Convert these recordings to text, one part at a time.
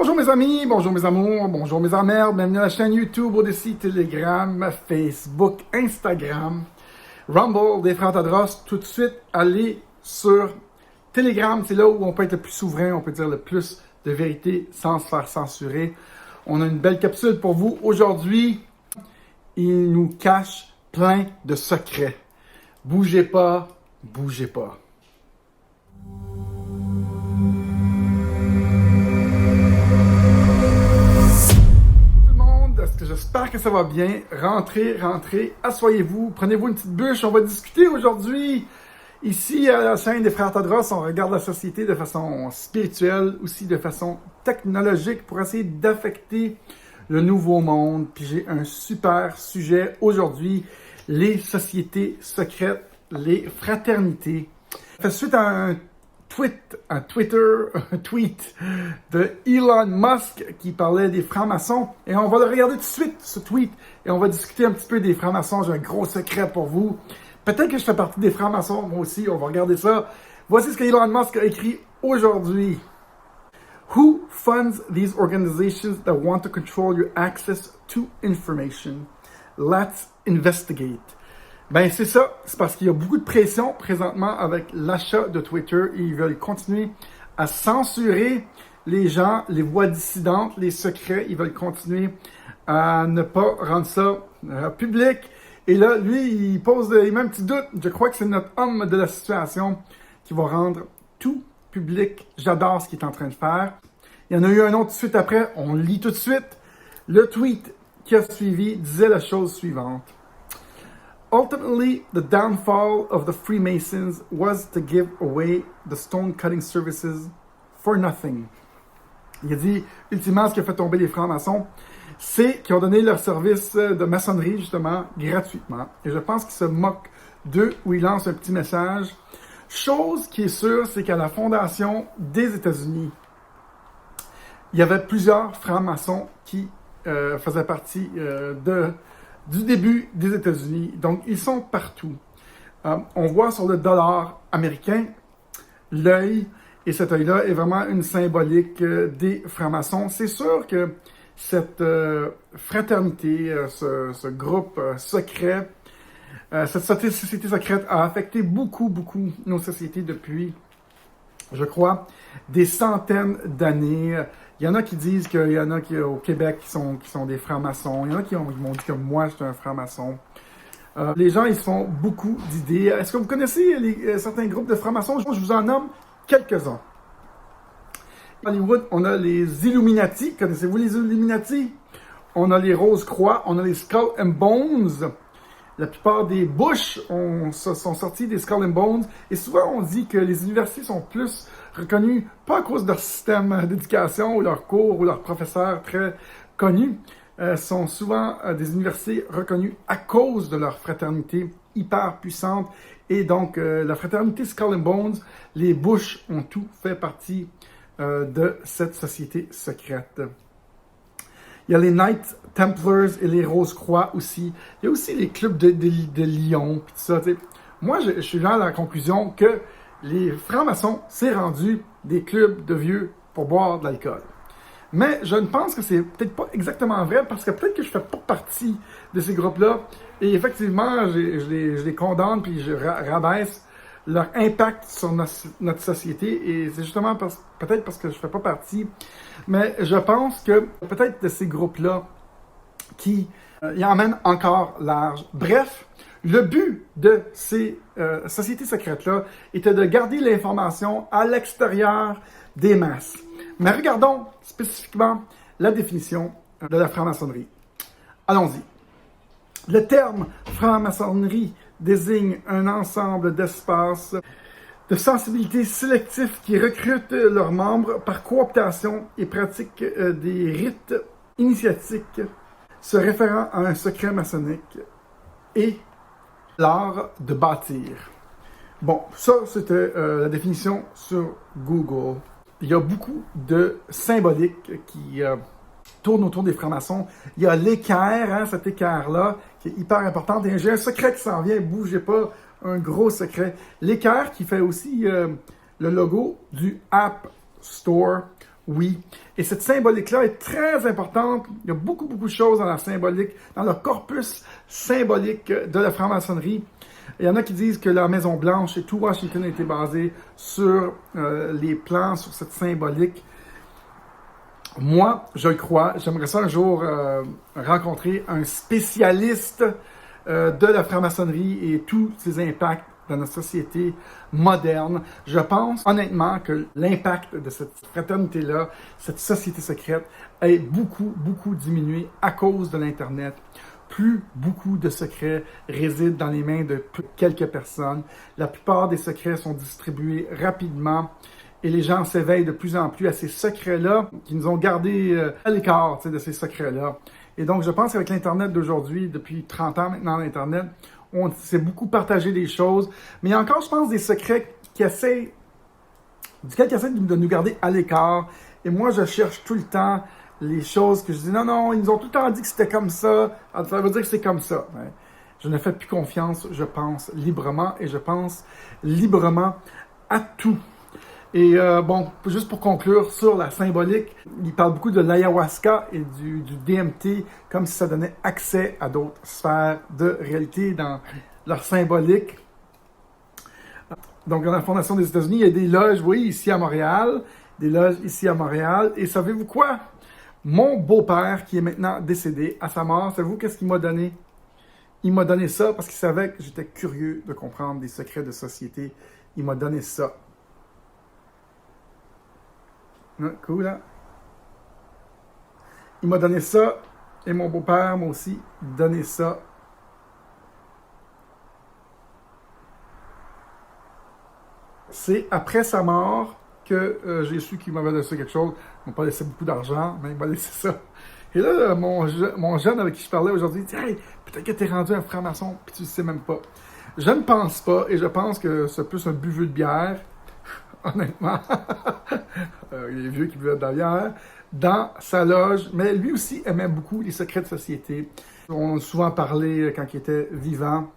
Bonjour mes amis, bonjour mes amours, bonjour mes emmerdes, bienvenue à la chaîne YouTube, Odyssey, Telegram, Facebook, Instagram, Rumble, des Frères Tadros. Tout de suite, allez sur Telegram, c'est là où on peut être le plus souverain, on peut dire le plus de vérité sans se faire censurer. On a une belle capsule pour vous aujourd'hui. Il nous cache plein de secrets. Bougez pas, bougez pas. J'espère que ça va bien. Rentrez, asseyez-vous, prenez-vous une petite bûche. On va discuter aujourd'hui. Ici, à la chaîne des Frères Tadros, on regarde la société de façon spirituelle, aussi de façon technologique pour essayer d'affecter le nouveau monde. Puis j'ai un super sujet aujourd'hui, les sociétés secrètes, les fraternités. Ça fait suite à un tweet de Elon Musk qui parlait des francs-maçons. Et on va le regarder tout de suite, ce tweet, et on va discuter un petit peu des francs-maçons. J'ai un gros secret pour vous. Peut-être que je fais partie des francs-maçons, moi aussi, on va regarder ça. Voici ce que Elon Musk a écrit aujourd'hui. Who funds these organizations that want to control your access to information? Let's investigate. Ben c'est ça, c'est parce qu'il y a beaucoup de pression présentement avec l'achat de Twitter et ils veulent continuer à censurer les gens, les voix dissidentes, les secrets. Ils veulent continuer à ne pas rendre ça public. Et là, lui, il met un petit doute. Je crois que c'est notre homme de la situation qui va rendre tout public. J'adore ce qu'il est en train de faire. Il y en a eu un autre tout de suite après. On lit tout de suite. Le tweet qui a suivi disait la chose suivante. Ultimately, the downfall of the Freemasons was to give away the stone-cutting services for nothing. Il a dit, ultimement, ce qui a fait tomber les francs-maçons, c'est qu'ils ont donné leur service de maçonnerie, justement, gratuitement. Et je pense qu'ils se moquent d'eux, où ils lancent un petit message. Chose qui est sûre, c'est qu'à la fondation des États-Unis, il y avait plusieurs francs-maçons qui faisaient partie du début des États-Unis. Donc, ils sont partout. On voit sur le dollar américain l'œil, et cet œil-là est vraiment une symbolique des francs-maçons. C'est sûr que cette fraternité, ce groupe secret, cette société secrète a affecté beaucoup nos sociétés depuis, je crois, des centaines d'années. Il y en a qui disent qu'il y en a qui, au Québec qui sont des francs-maçons. Il y en a qui m'ont dit que moi, j'étais un franc-maçon. Les gens, ils se font beaucoup d'idées. Est-ce que vous connaissez certains groupes de francs-maçons? Je vous en nomme quelques-uns. À Hollywood, on a les Illuminati. Connaissez-vous les Illuminati? On a les Rose-Croix, on a les Skull and Bones. La plupart des Bush sont sortis des Skull and Bones. Et souvent, on dit que les universités sont plus reconnus, pas à cause de leur système d'éducation ou leurs cours ou leurs professeurs très connus, sont souvent des universités reconnues à cause de leur fraternité hyper puissante. Et donc, la fraternité Skull and Bones, les Bush ont tout fait partie de cette société secrète. Il y a les Knights Templars et les Rose-Croix aussi. Il y a aussi les clubs de Lyon, puis tout ça. T'sais. Moi, je suis là à la conclusion que les francs-maçons, c'est rendu des clubs de vieux pour boire de l'alcool. Mais je ne pense que c'est peut-être pas exactement vrai, parce que peut-être que je fais pas partie de ces groupes-là. Et effectivement, je les condamne, puis je rabaisse leur impact sur notre société. Et c'est justement peut-être parce que je fais pas partie. Mais je pense que peut-être de ces groupes-là qui y emmènent encore large. Bref, le but de ces sociétés secrètes-là était de garder l'information à l'extérieur des masses. Mais regardons spécifiquement la définition de la franc-maçonnerie. Allons-y. Le terme franc-maçonnerie désigne un ensemble d'espaces de sensibilité sélectifs qui recrutent leurs membres par cooptation et pratiquent des rites initiatiques se référant à un secret maçonnique et l'art de bâtir. Bon, ça, c'était la définition sur Google. Il y a beaucoup de symboliques qui tournent autour des francs-maçons. Il y a l'équerre, cet équerre-là, qui est hyper important. Et j'ai un secret qui s'en vient, bougez pas, un gros secret. L'équerre qui fait aussi le logo du App Store Oui. Et cette symbolique-là est très importante. Il y a beaucoup, beaucoup de choses dans la symbolique, dans le corpus symbolique de la franc-maçonnerie. Il y en a qui disent que la Maison-Blanche et tout Washington a été basé sur les plans, sur cette symbolique. Moi, je le crois. J'aimerais ça un jour rencontrer un spécialiste de la franc-maçonnerie et tous ses impacts dans notre société moderne. Je pense honnêtement que l'impact de cette fraternité-là, cette société secrète, est beaucoup, beaucoup diminué à cause de l'Internet. Plus beaucoup de secrets résident dans les mains de quelques personnes. La plupart des secrets sont distribués rapidement et les gens s'éveillent de plus en plus à ces secrets-là qui nous ont gardés à l'écart de ces secrets-là. Et donc, je pense qu'avec l'Internet d'aujourd'hui, depuis 30 ans maintenant, l'Internet, on s'est beaucoup partagé des choses. Mais il y a encore, je pense, des secrets duquel qui essaient de nous garder à l'écart. Et moi, je cherche tout le temps les choses que je dis, non, ils nous ont tout le temps dit que c'était comme ça. Alors, ça veut dire que c'est comme ça. Ouais. Je ne fais plus confiance, je pense librement et je pense librement à tout. Et bon, juste pour conclure sur la symbolique, il parle beaucoup de l'ayahuasca et du DMT comme si ça donnait accès à d'autres sphères de réalité dans leur symbolique. Donc, dans la Fondation des États-Unis, il y a des loges, oui, ici à Montréal, des loges ici à Montréal. Et savez-vous quoi? Mon beau-père, qui est maintenant décédé, à sa mort, savez-vous qu'est-ce qu'il m'a donné? Il m'a donné ça parce qu'il savait que j'étais curieux de comprendre des secrets de société. Il m'a donné ça. Cool, hein? Il m'a donné ça, et mon beau-père m'a aussi donné ça. C'est après sa mort que j'ai su qu'il m'avait laissé quelque chose. Il m'a pas laissé beaucoup d'argent, mais il m'a laissé ça. Et là, mon jeune avec qui je parlais aujourd'hui dit « Hey, peut-être que t'es rendu un franc-maçon, puis tu le sais même pas. » Je ne pense pas, et je pense que c'est plus un buveux de bière, honnêtement. Les vieux qui buvaient de la bière, dans sa loge. Mais lui aussi aimait beaucoup les secrets de société. On a souvent parlé quand il était vivant.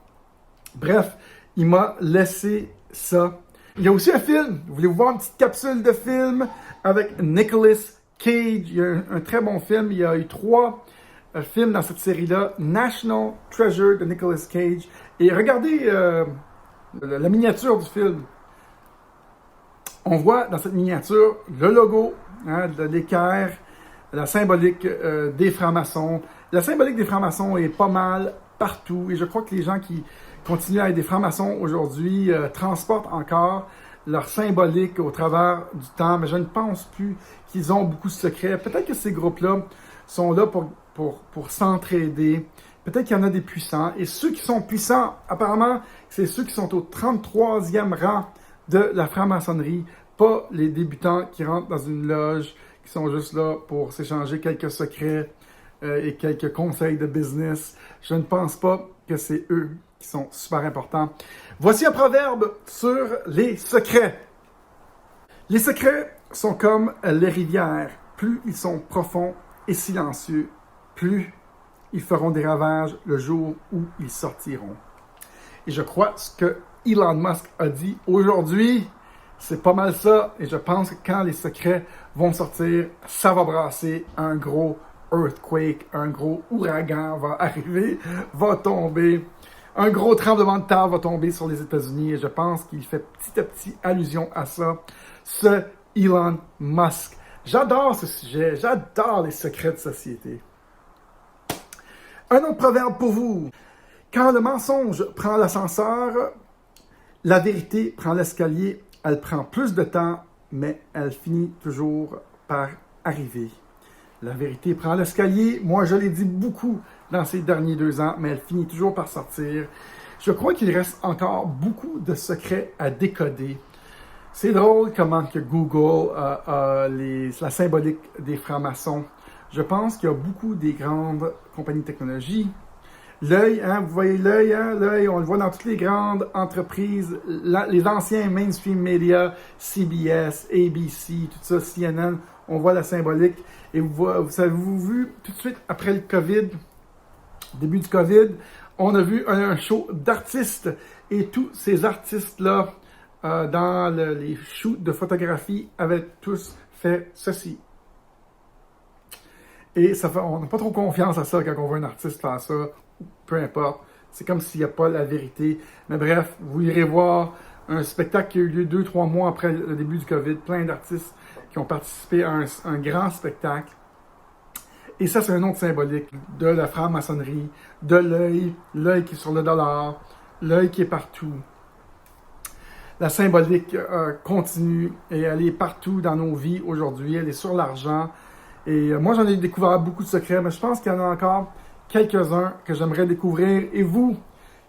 Bref, il m'a laissé ça. Il y a aussi un film. Voulez-vous voir une petite capsule de film avec Nicolas Cage? Il y a un très bon film. Il y a eu 3 films dans cette série-là. National Treasure de Nicolas Cage. Et regardez la miniature du film. On voit dans cette miniature le logo de l'équerre, la symbolique des francs-maçons. La symbolique des francs-maçons est pas mal partout. Et je crois que les gens qui continuent à être des francs-maçons aujourd'hui transportent encore leur symbolique au travers du temps. Mais je ne pense plus qu'ils ont beaucoup de secrets. Peut-être que ces groupes-là sont là pour s'entraider. Peut-être qu'il y en a des puissants. Et ceux qui sont puissants, apparemment, c'est ceux qui sont au 33e rang de la franc-maçonnerie, pas les débutants qui rentrent dans une loge, qui sont juste là pour s'échanger quelques secrets et quelques conseils de business. Je ne pense pas que c'est eux qui sont super importants. Voici un proverbe sur les secrets. Les secrets sont comme les rivières. Plus ils sont profonds et silencieux, plus ils feront des ravages le jour où ils sortiront. Et je crois ce que Elon Musk a dit aujourd'hui, c'est pas mal ça. Et je pense que quand les secrets vont sortir, ça va brasser un gros earthquake, un gros ouragan va arriver, va tomber. Un gros tremblement de terre va tomber sur les États-Unis et je pense qu'il fait petit à petit allusion à ça. Ce Elon Musk. J'adore ce sujet, j'adore les secrets de société. Un autre proverbe pour vous. Quand le mensonge prend l'ascenseur, la vérité prend l'escalier. Elle prend plus de temps, mais elle finit toujours par arriver. La vérité prend l'escalier. Moi, je l'ai dit beaucoup dans ces derniers 2 ans, mais elle finit toujours par sortir. Je crois qu'il reste encore beaucoup de secrets à décoder. C'est drôle comment que Google a la symbolique des francs-maçons. Je pense qu'il y a beaucoup des grandes compagnies de technologie. L'œil, hein, vous voyez l'œil, hein, l'œil, on le voit dans toutes les grandes entreprises, les anciens mainstream media, CBS, ABC, tout ça, CNN, on voit la symbolique. Et vous avez-vous vu, tout de suite après le COVID, début du COVID, on a vu un show d'artistes. Et tous ces artistes-là, dans les shoots de photographie, avaient tous fait ceci. Et on n'a pas trop confiance à ça quand on voit un artiste faire ça, peu importe. C'est comme s'il n'y a pas la vérité. Mais bref, vous irez voir un spectacle qui a eu lieu 2-3 mois après le début du COVID. Plein d'artistes qui ont participé à un grand spectacle. Et ça, c'est un autre symbolique de la franc-maçonnerie, de l'œil qui est sur le dollar, l'œil qui est partout. La symbolique continue et elle est partout dans nos vies aujourd'hui. Elle est sur l'argent. Et moi, j'en ai découvert beaucoup de secrets, mais je pense qu'il y en a encore quelques-uns que j'aimerais découvrir. Et vous,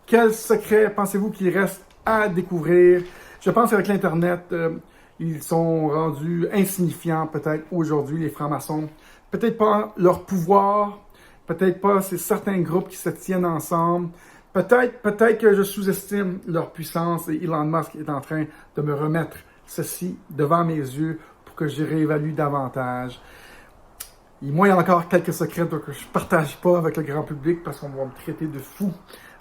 quels secrets pensez-vous qu'il reste à découvrir? Je pense qu'avec l'Internet, ils sont rendus insignifiants peut-être aujourd'hui, les francs-maçons. Peut-être pas leur pouvoir, peut-être pas c'est certains groupes qui se tiennent ensemble. Peut-être que je sous-estime leur puissance et Elon Musk est en train de me remettre ceci devant mes yeux pour que je réévalue davantage. Et moi, il y a encore quelques secrets que je ne partage pas avec le grand public parce qu'on va me traiter de fou.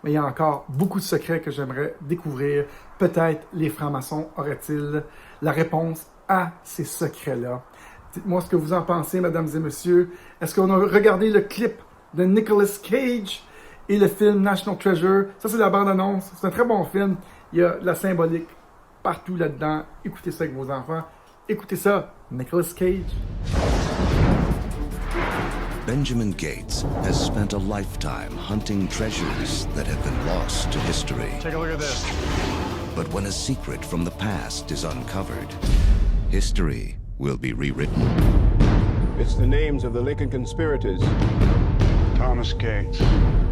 Mais il y a encore beaucoup de secrets que j'aimerais découvrir. Peut-être les francs-maçons auraient-ils la réponse à ces secrets-là. Dites-moi ce que vous en pensez, mesdames et messieurs. Est-ce qu'on a regardé le clip de Nicolas Cage et le film National Treasure? Ça, c'est la bande-annonce. C'est un très bon film. Il y a de la symbolique partout là-dedans. Écoutez ça avec vos enfants. Écoutez ça, Nicolas Cage. Benjamin Gates has spent a lifetime hunting treasures that have been lost to history. Take a look at this. But when a secret from the past is uncovered, history will be rewritten. It's the names of the Lincoln conspirators. Thomas Gates.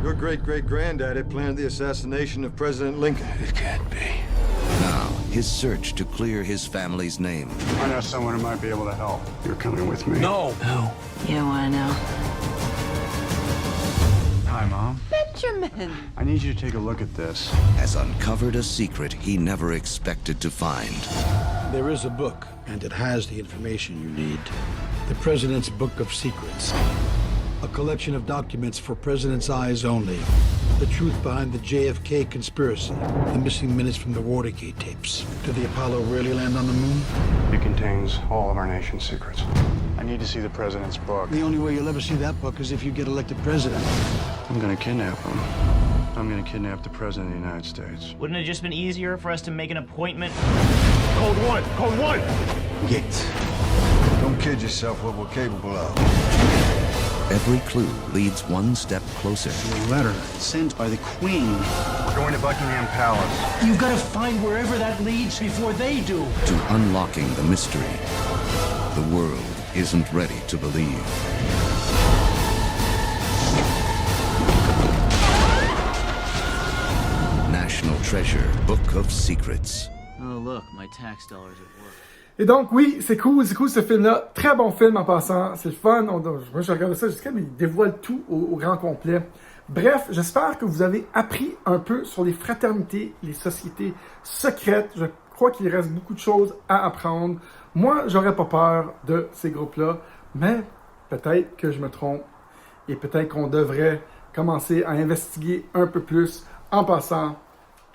Your great-great-granddaddy planned the assassination of President Lincoln. It can't be. Now, his search to clear his family's name I know someone who might be able to help. You're coming with me. No. No. You don't want to know. Hi, Mom. Benjamin! I need you to take a look at this. has uncovered a secret he never expected to find. There is a book, and it has the information you need. The President's Book of Secrets. A collection of documents for President's eyes only. The truth behind the JFK conspiracy. The missing minutes from the Watergate tapes. Did the Apollo really land on the moon? It contains all of our nation's secrets. I need to see the president's book. The only way you'll ever see that book is if you get elected president. I'm gonna kidnap him. I'm gonna kidnap the president of the United States. Wouldn't it have just been easier for us to make an appointment? Code one! Code one! Gates. Don't kid yourself what we're capable of. Every clue leads one step closer A letter sent by the Queen. We're going to Buckingham Palace. You've got to find wherever that leads before they do. to unlocking the mystery the world isn't ready to believe. National Treasure, Book of Secrets. Oh, look, my tax dollars at work. Et donc, oui, c'est cool ce film-là. Très bon film en passant. C'est le fun. Moi, je regardais ça jusqu'à, mais il dévoile tout au grand complet. Bref, j'espère que vous avez appris un peu sur les fraternités, les sociétés secrètes. Je crois qu'il reste beaucoup de choses à apprendre. Moi, j'aurais pas peur de ces groupes-là, mais peut-être que je me trompe. Et peut-être qu'on devrait commencer à investiguer un peu plus. En passant,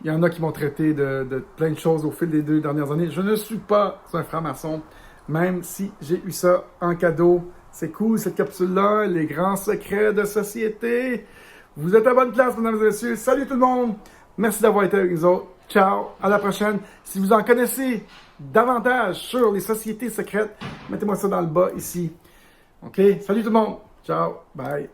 il y en a qui m'ont traité de plein de choses au fil des 2 dernières années. Je ne suis pas un franc-maçon, même si j'ai eu ça en cadeau. C'est cool cette capsule-là, les grands secrets de société. Vous êtes à bonne place, mesdames et messieurs. Salut tout le monde. Merci d'avoir été avec nous autres. Ciao, à la prochaine. Si vous en connaissez davantage sur les sociétés secrètes, mettez-moi ça dans le bas ici. OK? Salut tout le monde. Ciao, bye.